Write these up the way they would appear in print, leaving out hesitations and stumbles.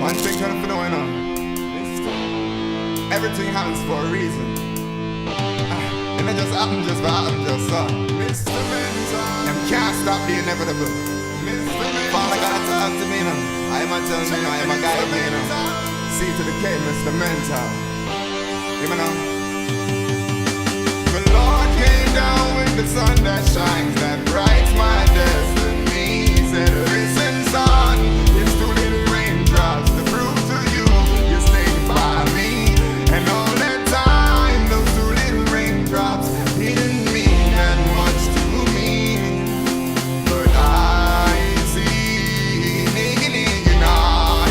One thing kind of know, you know. Everything happens for a reason. And it just happen just for happen just so. Mr. Mentor. Them can't stop the inevitable. Mr. Mentor. Father gotta talk to me now. I am a tell me now, I am a guide me now. C to the K, Mr. Mentor. You know. The Lord came down with the sun that shines, that brights my destiny. He said, listen son, it's too little raindrops to prove to you you're staying by me. And all that time, those two little raindrops didn't mean that much to me. But I see, nigga, nah.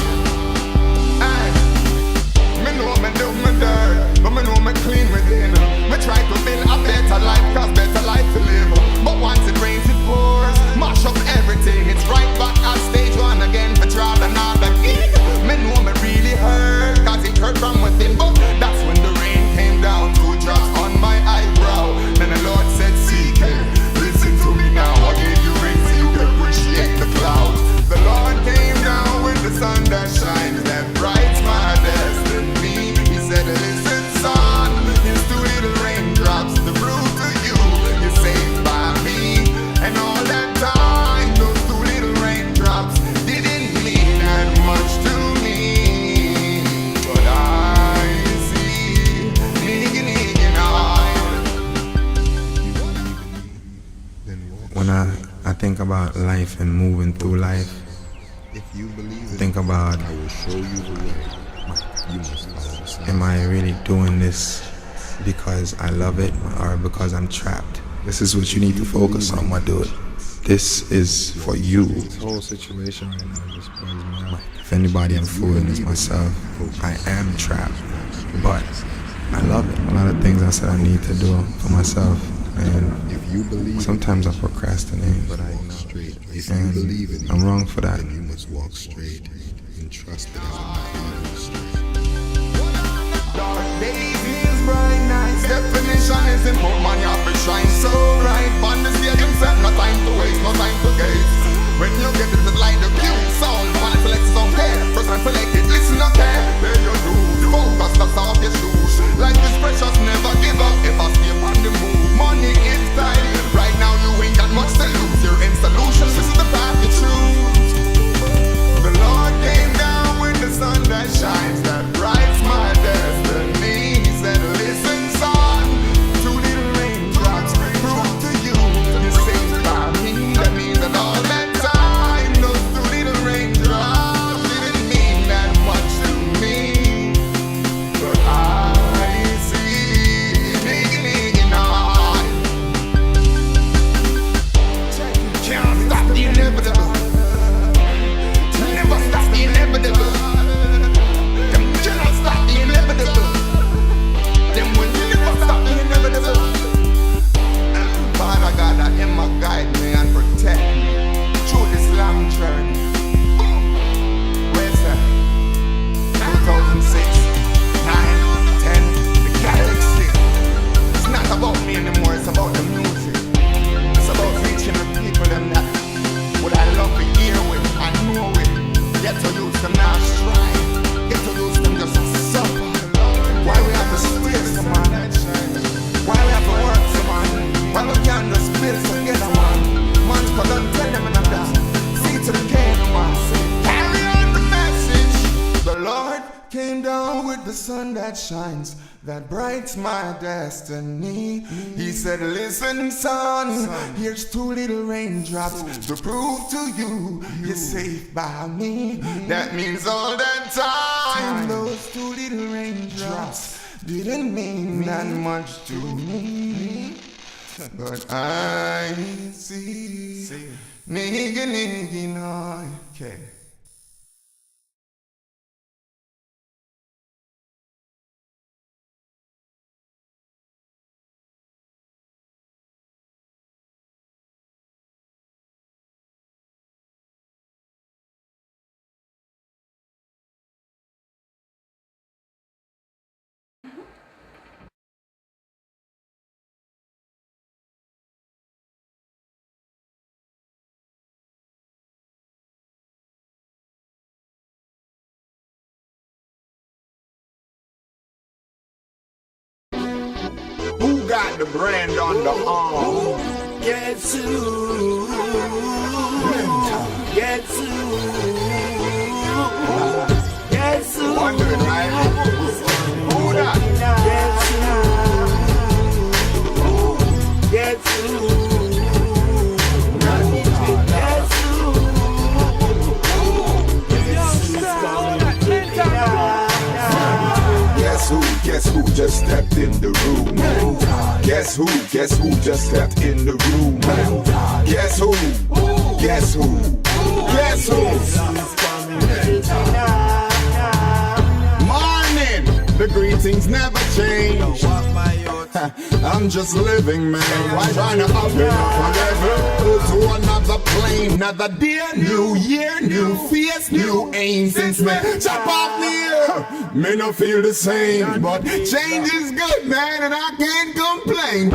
Me know me do me dirt, but me know me clean within. Me try to build a better life, cause better life to live. But once it rains, it pours, mash up everything. It's right back at stage one again for try another gig. Me know me really hurt, cause it hurt from within. But that's when the rain came down, 2 drops on my eyebrow. Then the Lord said, seek it, listen to me now. I gave you rain so you can appreciate the clouds. The Lord came down with the sun that shines, that brights my destiny. He said, listen son, here's 2 little raindrops to prove to you you're saved by me. And all that time, those 2 little raindrops didn't mean that much to me. But I see, nigga, When I think about life and moving through life, If you believe it, think about, I will show you the way. You must follow the signs. am I really doing this because I love it or because I'm trapped? This is what you need to focus on, my dude. This is for you. This whole situation right now just bugs me out. If anybody I'm fooling is myself. I am trapped, but I love it. A lot of things I said I need to do for myself, and If you believe sometimes I procrastinate, but I know straight. If you and believe in I'm wrong for that. then you must walk straight and trust that I will lead you straight. dark days is bright nights. Definition is important, man, you have to shine so bright. On the stadium set, no time to waste, no time to gaze. When you get it, it's like the cue sound. Wanna select some care, first time select it, listen okay. There you do, focus, that's off your shoes. Life is precious, never give up, ever stay on the move. Money is tight, right now you ain't got much to lose. You're in solutions, this is the path you choose. The Lord came down with the sun that shines, that brights my destiny. He said, listen son, 2 little raindrops prove to you you're saved by me. That means that all that time, those 2 little raindrops didn't mean that much to me. But I see, nigga, nah. Can't stop the inevitable. Never stop the inevitable. Them cannot stop the inevitable. Them will never stop the inevitable. Father God, that Him will guide me and protect me through this long journey. Where's that? 2006, 9, 10, the galaxy. It's not about me anymore, it's about the music. It's about reaching the people them that would I love to hear with and know it. Get to use them now strive. Get to use them just suffer. Why we have to spare some man? Why we have to work some man? Why we can't just build together man? Man's got to tell them and that. See to the king man. Carry on the message. The Lord came down with the sun that shines, that brights my destiny. He said, listen son, here's 2 little raindrops to prove to you you're safe by me. That means all that time, those 2 little raindrops didn't mean that much to me. But I see, nigga, no, okay. got the brand on the arm? Guess who? Guess who? Guess who? Wondering, right? Who that? Guess who? Guess who? Guess who just stepped in the room? Guess who just stepped in the room? Guess who? Guess who? Guess who? Morning! The greetings never change. I'm just living, man. Why trying to up it forever to another plane? Another day, new year, new face, new aim. Since me chop off the year, me no feel the same. But change is good, man, and I can't complain.